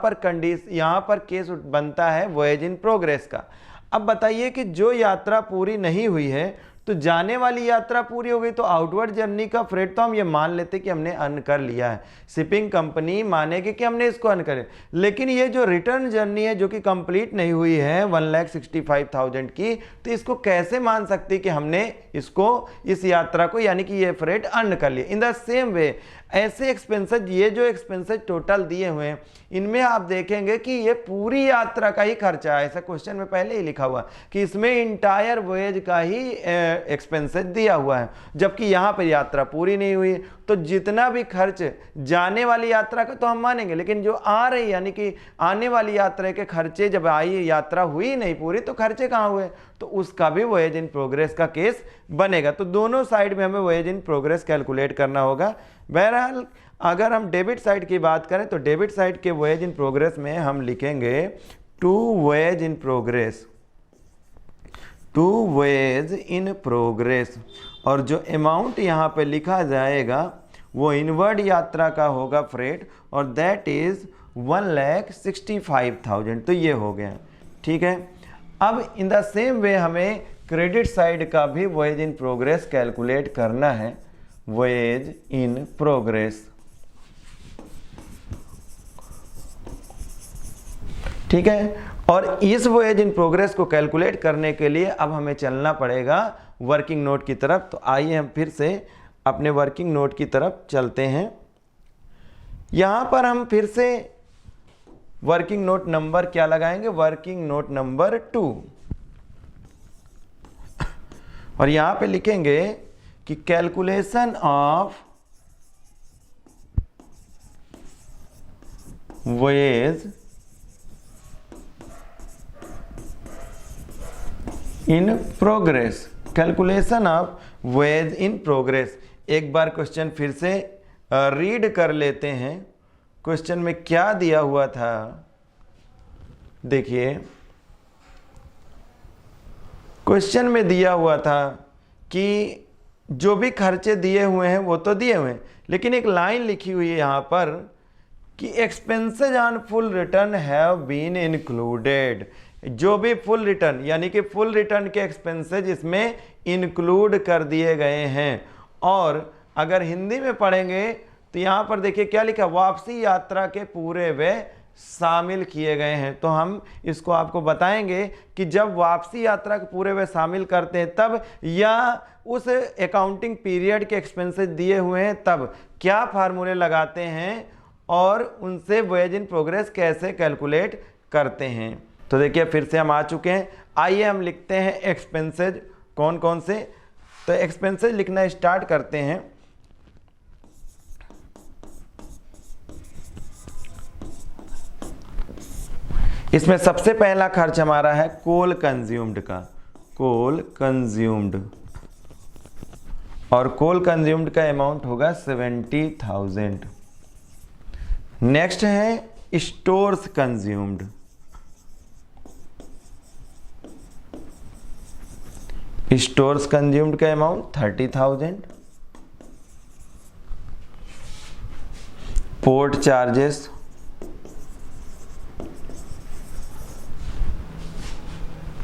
पर केस बनता है वॉयज इन प्रोग्रेस का। अब बताइए कि जो यात्रा पूरी नहीं हुई है, तो जाने वाली यात्रा पूरी हो गई, तो आउटवर्ड जर्नी का फ्रेट तो हम ये मान लेते कि हमने अर्न कर लिया है, शिपिंग कंपनी मानेगी कि हमने इसको अर्न करे। लेकिन ये जो रिटर्न जर्नी है जो कि कंप्लीट नहीं हुई है 1,65,000 की, तो इसको कैसे मान सकती कि हमने इस यात्रा को यानी कि ये फ्रेट अर्न कर लिया। इन द सेम वे ऐसे एक्सपेंसेस, ये जो एक्सपेंसेस टोटल दिए हुए हैं इनमें आप देखेंगे कि ये पूरी यात्रा का ही खर्चा है। ऐसा क्वेश्चन में पहले ही लिखा हुआ कि इसमें इंटायर वॉयज का ही एक्सपेंसेस दिया हुआ है, जबकि यहाँ पर यात्रा पूरी नहीं हुई। तो जितना भी खर्च जाने वाली यात्रा का तो हम मानेंगे, लेकिन जो आ रही यानी कि आने वाली यात्रा के खर्चे, जब आई यात्रा हुई नहीं पूरी तो खर्चे कहाँ हुए, तो उसका भी वॉयज इन प्रोग्रेस का केस बनेगा। तो दोनों साइड में हमें वॉयज इन प्रोग्रेस कैलकुलेट करना होगा। बहरहाल अगर हम डेबिट साइड की बात करें तो डेबिट साइड के वॉयज इन प्रोग्रेस में हम लिखेंगे to voyage in progress, to voyage in progress, और जो अमाउंट यहाँ पे लिखा जाएगा वो इनवर्ड यात्रा का होगा फ्रेट, और दैट इज़ 1,65,000। तो ये हो गया, ठीक है। अब इन द सेम वे हमें क्रेडिट साइड का भी वॉयेज इन प्रोग्रेस कैलकुलेट करना है। वॉयेज इन प्रोग्रेस, ठीक है। और इस वॉयेज इन प्रोग्रेस को कैलकुलेट करने के लिए अब हमें चलना पड़ेगा वर्किंग नोट की तरफ। तो आइए हम फिर से अपने वर्किंग नोट की तरफ चलते हैं। यहाँ पर हम फिर से वर्किंग नोट नंबर क्या लगाएंगे, वर्किंग नोट नंबर 2, और यहाँ पे लिखेंगे कि calculation of voyage in progress, calculation of voyage in progress. एक बार क्वेश्चन फिर से रीड कर लेते हैं। क्वेश्चन में क्या दिया हुआ था, देखिए क्वेश्चन में दिया हुआ था कि जो भी खर्चे दिए हुए हैं वो तो दिए हुए हैं, लेकिन एक लाइन लिखी हुई है यहाँ पर कि expenses on full return have been included. जो भी फुल रिटर्न यानी कि फुल रिटर्न के एक्सपेंसेज इसमें इंक्लूड कर दिए गए हैं। और अगर हिंदी में पढ़ेंगे तो यहाँ पर देखिए क्या लिखा, वापसी यात्रा के पूरे व्यय शामिल किए गए हैं। तो हम इसको आपको बताएंगे कि जब वापसी यात्रा के पूरे व्यय शामिल करते हैं तब, या उस अकाउंटिंग पीरियड के एक्सपेंसेस दिए हुए हैं तब क्या फार्मूले लगाते हैं और उनसे वॉयेज इन प्रोग्रेस कैसे कैलकुलेट करते हैं। तो देखिए फिर से हम आ चुके हैं। आइए हम लिखते हैं एक्सपेंसेज कौन कौन से। तो एक्सपेंसेज लिखना स्टार्ट करते हैं। इसमें सबसे पहला खर्च हमारा है कोल कंज्यूम्ड का, कोल कंज्यूम्ड, और कोल कंज्यूम्ड का अमाउंट होगा 70,000। नेक्स्ट है स्टोर्स कंज्यूम्ड, स्टोर्स कंज्यूम्ड का अमाउंट 30,000। Port charges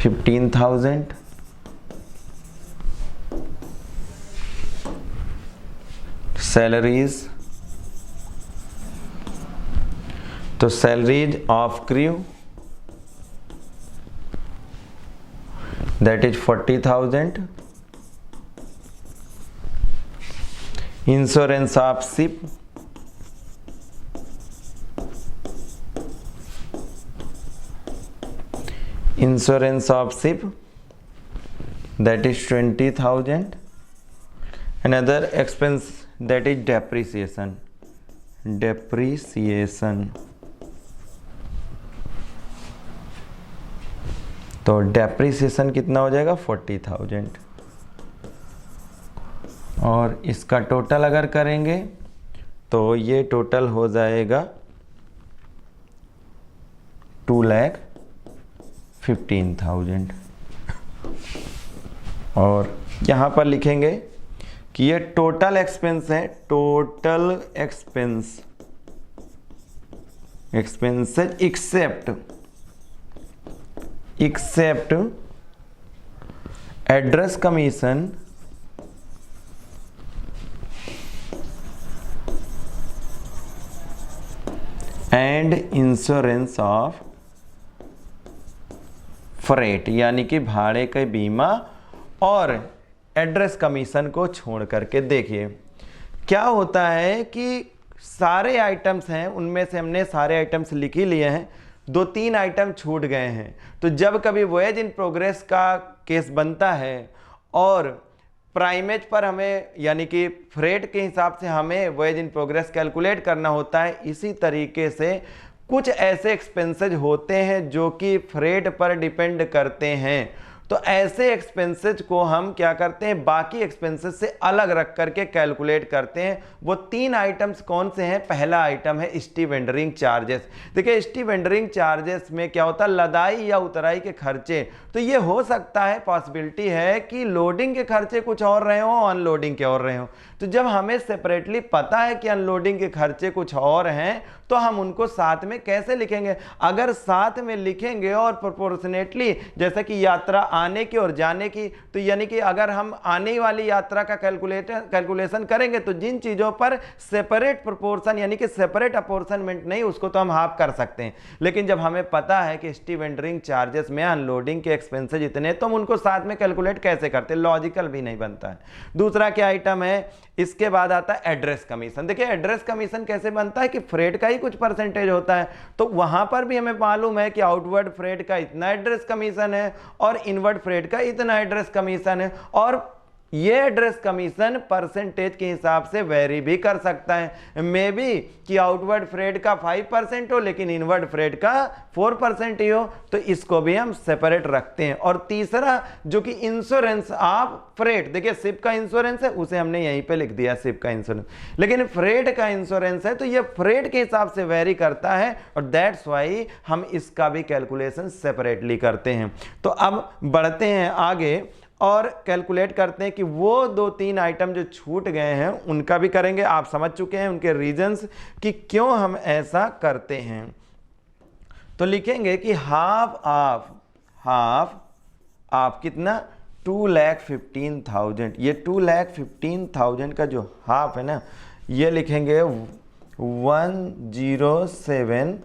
15,000। सैलरीज, तो salaries of crew that is 40,000। Insurance of ship, insurance of ship that is 20,000। another expense that is depreciation, तो डेप्रीसिएशन कितना हो जाएगा 40,000। और इसका टोटल अगर करेंगे तो ये टोटल हो जाएगा 2,15,000। और यहाँ पर लिखेंगे कि ये टोटल एक्सपेंस है, total expenses except address commission and insurance of freight, यानी कि भाड़े का बीमा और एड्रेस कमीशन को छोड़ करके। देखिए क्या होता है कि सारे आइटम्स हैं, उनमें से हमने सारे आइटम्स लिख ही लिए हैं, 2-3 आइटम छूट गए हैं। तो जब कभी वॉयेज इन प्रोग्रेस का केस बनता है और प्राइमेज पर हमें यानी कि फ्रेट के हिसाब से हमें वॉयेज इन प्रोग्रेस कैलकुलेट करना होता है, इसी तरीके से कुछ ऐसे एक्सपेंसेज होते हैं जो कि फ्रेट पर डिपेंड करते हैं। तो ऐसे एक्सपेंसेस को हम क्या करते हैं, बाकी एक्सपेंसेस से अलग रख करके कैलकुलेट करते हैं। वो 3 आइटम्स कौन से हैं? पहला आइटम है स्टीव वेंडरिंग चार्जेस। देखिए स्टीव वेंडरिंग चार्जेस में क्या होता है, लदाई या उतराई के खर्चे। तो ये हो सकता है, पॉसिबिलिटी है कि लोडिंग के खर्चे कुछ और रहे हो, अनलोडिंग के और रहे हो। तो जब हमें सेपरेटली पता है कि अनलोडिंग के खर्चे कुछ और हैं, तो हम उनको साथ में कैसे लिखेंगे? अगर साथ में लिखेंगे और प्रोपोर्शनेटली, जैसे कि यात्रा आने की और जाने की, तो यानी कि अगर हम आने वाली यात्रा का कैलकुलेशन करेंगे तो जिन चीज़ों पर सेपरेट प्रोपोर्शन यानी कि सेपरेट अपॉर्शनमेंट नहीं, उसको तो हम हाफ कर सकते हैं। लेकिन जब हमें पता है कि स्टीव वेंडरिंग चार्जेस में अनलोडिंग के एक्सपेंसेस इतने, तो हम उनको साथ में कैलकुलेट कैसे करते? लॉजिकल भी नहीं बनता है। दूसरा क्या आइटम है? इसके बाद आता है एड्रेस कमीशन। देखिए एड्रेस कमीशन कैसे बनता है कि फ्रेट का ही कुछ परसेंटेज होता है, तो वहां पर भी हमें मालूम है कि आउटवर्ड फ्रेट का इतना एड्रेस कमीशन है और इनवर्ड फ्रेट का इतना एड्रेस कमीशन है, और ये एड्रेस कमीशन परसेंटेज के हिसाब से वेरी भी कर सकता है। मे बी कि आउटवर्ड फ्रेट का 5% हो लेकिन इनवर्ड फ्रेट का 4% ही हो, तो इसको भी हम सेपरेट रखते हैं। और तीसरा जो कि इंश्योरेंस ऑफ फ्रेट, देखिए शिप का इंश्योरेंस है, उसे हमने यहीं पे लिख दिया शिप का इंश्योरेंस, लेकिन फ्रेट का इंश्योरेंस है तो ये फ्रेट के हिसाब से वेरी करता है, और दैट्स वाई हम इसका भी कैलकुलेशन सेपरेटली करते हैं। तो अब बढ़ते हैं आगे और कैलकुलेट करते हैं कि वो 2-3 आइटम जो छूट गए हैं उनका भी करेंगे। आप समझ चुके हैं उनके रीजंस कि क्यों हम ऐसा करते हैं। तो लिखेंगे कि हाफ ऑफ कितना, 2,15,000। ये 2,15,000 का जो हाफ है ना, ये लिखेंगे 107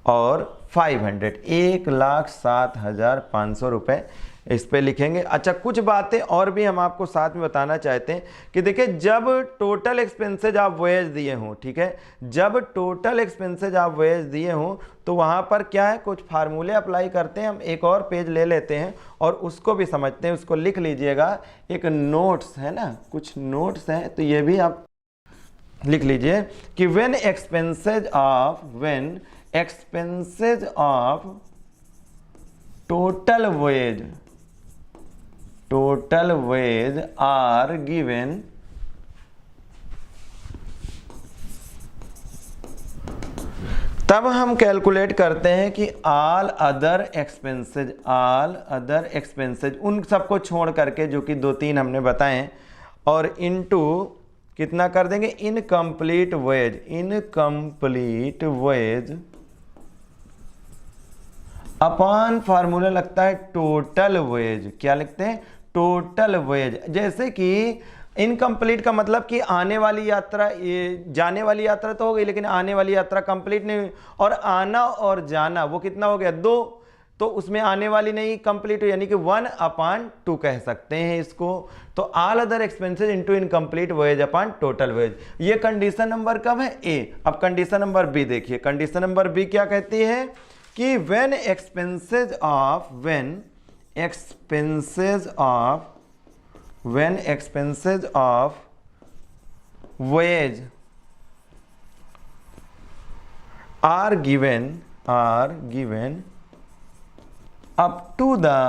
और 500, 1,07,500 रुपये इस पे लिखेंगे। अच्छा, कुछ बातें और भी हम आपको साथ में बताना चाहते हैं कि देखिए जब टोटल एक्सपेंसेज आप वॉयज दिए हों, ठीक है, जब टोटल एक्सपेंसेज आप वॉयज दिए हों तो वहाँ पर क्या है, कुछ फार्मूले अप्लाई करते हैं। हम एक और पेज ले लेते हैं और उसको भी समझते हैं, उसको लिख लीजिएगा। एक नोट्स है ना, कुछ नोट्स हैं, तो ये भी आप लिख लीजिए कि when expenses of total wage are given, तब हम कैलकुलेट करते हैं कि ऑल अदर एक्सपेंसेज उन सबको छोड़ करके, जो कि 2-3 हमने बताए, और इनटू कितना कर देंगे, इनकम्प्लीट वेज अपॉन फार्मूला लगता है टोटल वेज। क्या लिखते हैं? Total voyage. जैसे कि इनकम्प्लीट का मतलब कि आने वाली यात्रा, ये जाने वाली यात्रा तो हो गई लेकिन आने वाली यात्रा कंप्लीट नहीं हुई, और आना और जाना वो कितना हो गया, 2, तो उसमें आने वाली नहीं कंप्लीट, यानी कि 1/2 कह सकते हैं इसको। तो all other expenses into incomplete voyage upon total voyage. ये कंडीशन नंबर कब है? ए। अब कंडीशन नंबर बी देखिए। कंडीशन नंबर बी क्या कहती है कि when expenses of wage are given up to the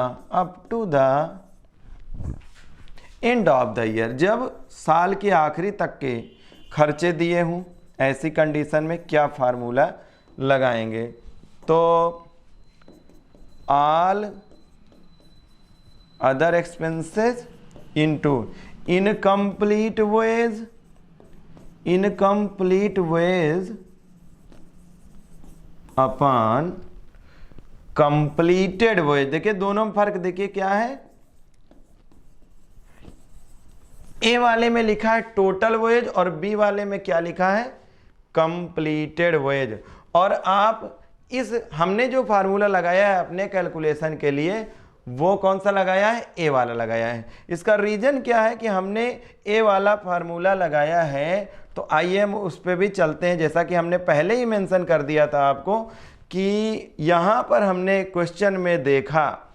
end of the year, जब साल के आखिरी तक के खर्चे दिए हों, ऐसी कंडीशन में क्या फार्मूला लगाएंगे? तो all other expenses into incomplete voyage upon completed voyage. देखिए दोनों में फर्क देखिए क्या है। ए वाले में लिखा है टोटल वेज और बी वाले में क्या लिखा है, कंप्लीटेड वेज। और आप इस हमने जो फार्मूला लगाया है अपने कैलकुलेशन के लिए वो कौन सा लगाया है, ए वाला लगाया है। इसका रीजन क्या है कि हमने ए वाला फार्मूला लगाया है, तो आइए हम उस पर भी चलते हैं। जैसा कि हमने पहले ही मेंशन कर दिया था आपको कि यहाँ पर हमने क्वेश्चन में देखा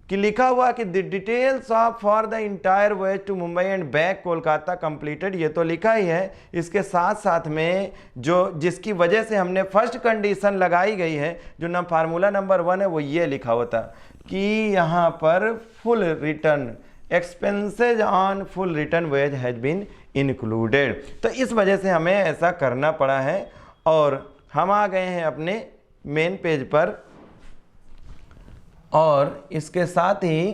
कि लिखा हुआ कि the details of for the entire voyage to Mumbai and back Kolkata completed, ये तो लिखा ही है। इसके साथ साथ में जो जिसकी वजह से हमने फर्स्ट कंडीशन लगाई गई है, जो फार्मूला नंबर 1 है, वो ये लिखा हुआ था कि यहाँ पर full return expenses on full return voyage has been included. तो इस वजह से हमें ऐसा करना पड़ा है और हम आ गए हैं अपने मेन पेज पर और इसके साथ ही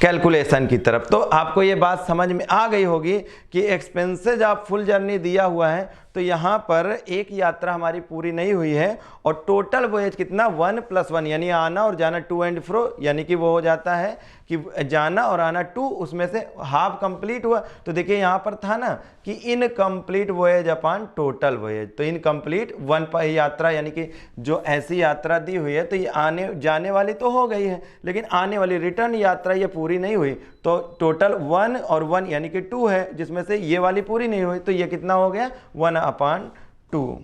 कैलकुलेशन की तरफ। तो आपको ये बात समझ में आ गई होगी कि एक्सपेंसेज ऑफ फुल जर्नी दिया हुआ है, तो यहाँ पर एक यात्रा हमारी पूरी नहीं हुई है और टोटल वॉयज कितना 1+1 यानी आना और जाना, टू एंड फ्रो, यानी कि वो हो जाता है कि जाना और आना 2, उसमें से हाफ कंप्लीट हुआ। तो देखिए यहाँ पर था ना कि incomplete voyage upon total voyage, तो इनकम्प्लीट वन यात्रा यानी कि जो ऐसी यात्रा दी हुई है तो ये आने जाने वाली तो हो गई है, लेकिन आने वाली रिटर्न यात्रा ये पूरी नहीं हुई। तो टोटल 1 और 1 यानी कि 2 है, जिसमें से ये वाली पूरी नहीं हुई, तो ये कितना हो गया 1/2।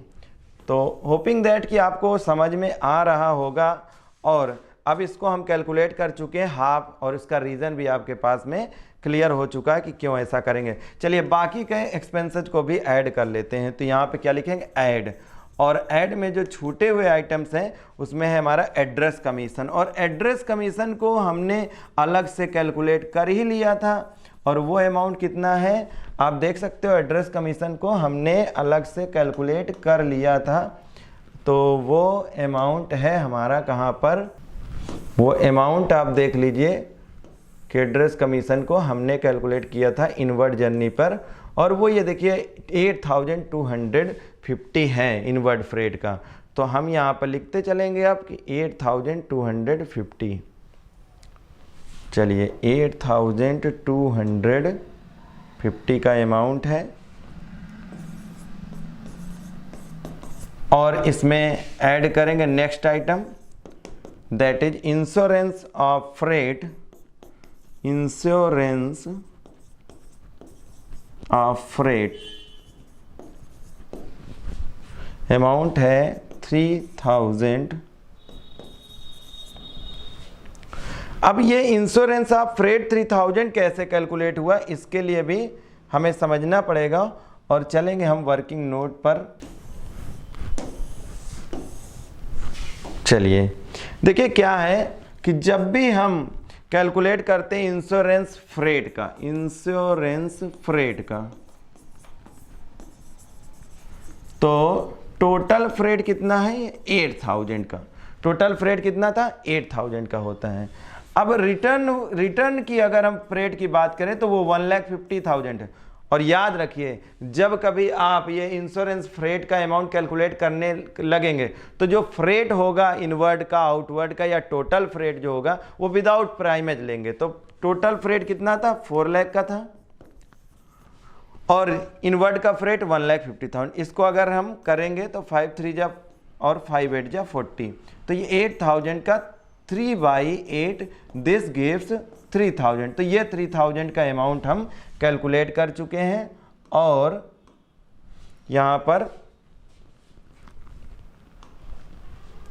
तो होपिंग दैट कि आपको समझ में आ रहा होगा और अब इसको हम कैलकुलेट कर चुके हैं हाफ और इसका रीज़न भी आपके पास में क्लियर हो चुका है कि क्यों ऐसा करेंगे। चलिए बाकी के एक्सपेंसेस को भी ऐड कर लेते हैं। तो यहाँ पे क्या लिखेंगे, ऐड, और ऐड में जो छूटे हुए आइटम्स हैं उसमें है हमारा एड्रेस कमीशन, और एड्रेस कमीशन को हमने अलग से कैलकुलेट कर ही लिया था और वो अमाउंट कितना है आप देख सकते हो। एड्रेस कमीशन को हमने अलग से कैलकुलेट कर लिया था, तो वो अमाउंट है हमारा कहाँ पर, वो अमाउंट आप देख लीजिए कि एड्रेस कमीशन को हमने कैलकुलेट किया था इनवर्ड जर्नी पर, और वो ये देखिए 8250 है इनवर्ड फ्रेट का। तो हम यहाँ पर लिखते चलेंगे अब कि 8250, चलिए 8250 का अमाउंट है, और इसमें ऐड करेंगे next item, that is insurance of freight, insurance of freight amount है 3000। अब ये इंश्योरेंस ऑफ फ्रेट 3000 कैसे कैलकुलेट हुआ, इसके लिए भी हमें समझना पड़ेगा, और चलेंगे हम वर्किंग नोट पर। चलिए देखिए क्या है कि जब भी हम कैलकुलेट करते हैं इंश्योरेंस फ्रेट का, इंश्योरेंस फ्रेट का, तो टोटल फ्रेट कितना है 8000 का, टोटल फ्रेट कितना था 8000 का होता है। अब रिटर्न की अगर हम फ्रेट की बात करें तो वो 1,50,000 है। और याद रखिए जब कभी आप ये इंश्योरेंस फ्रेट का अमाउंट कैलकुलेट करने लगेंगे तो जो फ्रेट होगा इनवर्ड का, आउटवर्ड का, या टोटल फ्रेट जो होगा वो विदाउट प्राइमेज लेंगे। तो टोटल फ्रेट कितना था 4 लाख का था और इनवर्ड का फ्रेट 1,50,000। इसको अगर हम करेंगे तो 5 3 जा और 5 8 जा 40, तो ये 8000 का 3/8, दिस गिव्स 3000। तो ये 3000 का अमाउंट हम कैलकुलेट कर चुके हैं और यहाँ पर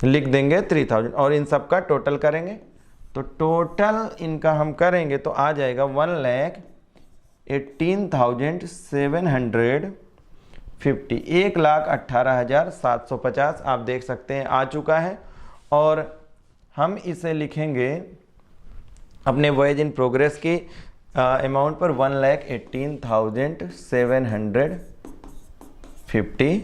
लिख देंगे 3000 और इन सब का टोटल करेंगे। तो टोटल इनका हम करेंगे तो आ जाएगा 1,18,750, 1,18,750 आप देख सकते हैं आ चुका है। और हम इसे लिखेंगे अपने वॉयज इन प्रोग्रेस की अमाउंट पर 1,18,750,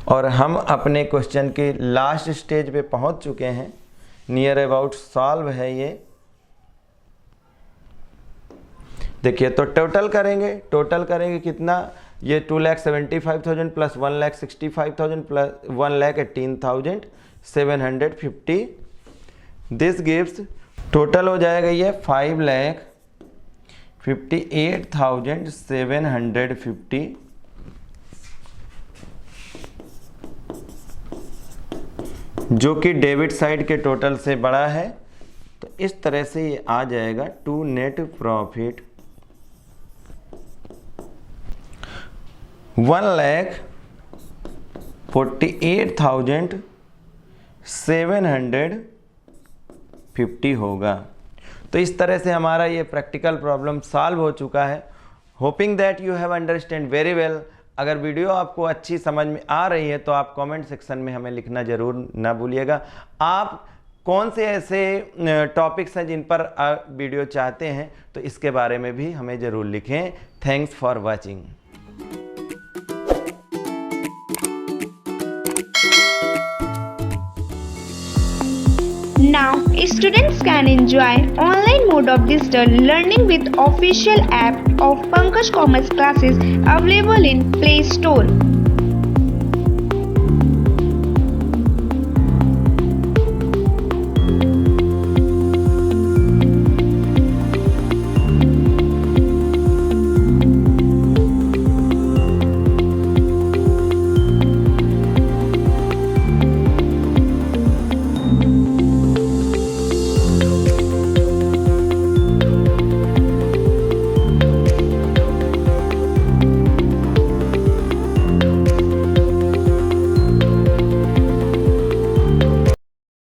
और हम अपने क्वेश्चन के लास्ट स्टेज पे पहुंच चुके हैं, नियर अबाउट सॉल्व है ये। देखिए तो टोटल करेंगे कितना, ये 2,75,000 plus 1,65,000 plus 1,18,750, this gives total हो जाएगा ये 5,58,750, जो कि डेबिट साइड के टोटल से बड़ा है। तो इस तरह से ये आ जाएगा टू नेट प्रॉफिट 1,48,750 होगा। तो इस तरह से हमारा ये प्रैक्टिकल प्रॉब्लम सॉल्व हो चुका है। Hoping that you have understand very well. अगर वीडियो आपको अच्छी समझ में आ रही है तो आप कमेंट सेक्शन में हमें लिखना ज़रूर ना भूलिएगा। आप कौन से ऐसे टॉपिक्स हैं जिन पर वीडियो चाहते हैं, तो इसके बारे में भी हमें ज़रूर लिखें। Thanks for watching. Now, students can enjoy online mode of digital learning with official app of Pankaj Commerce Classes available in Play Store.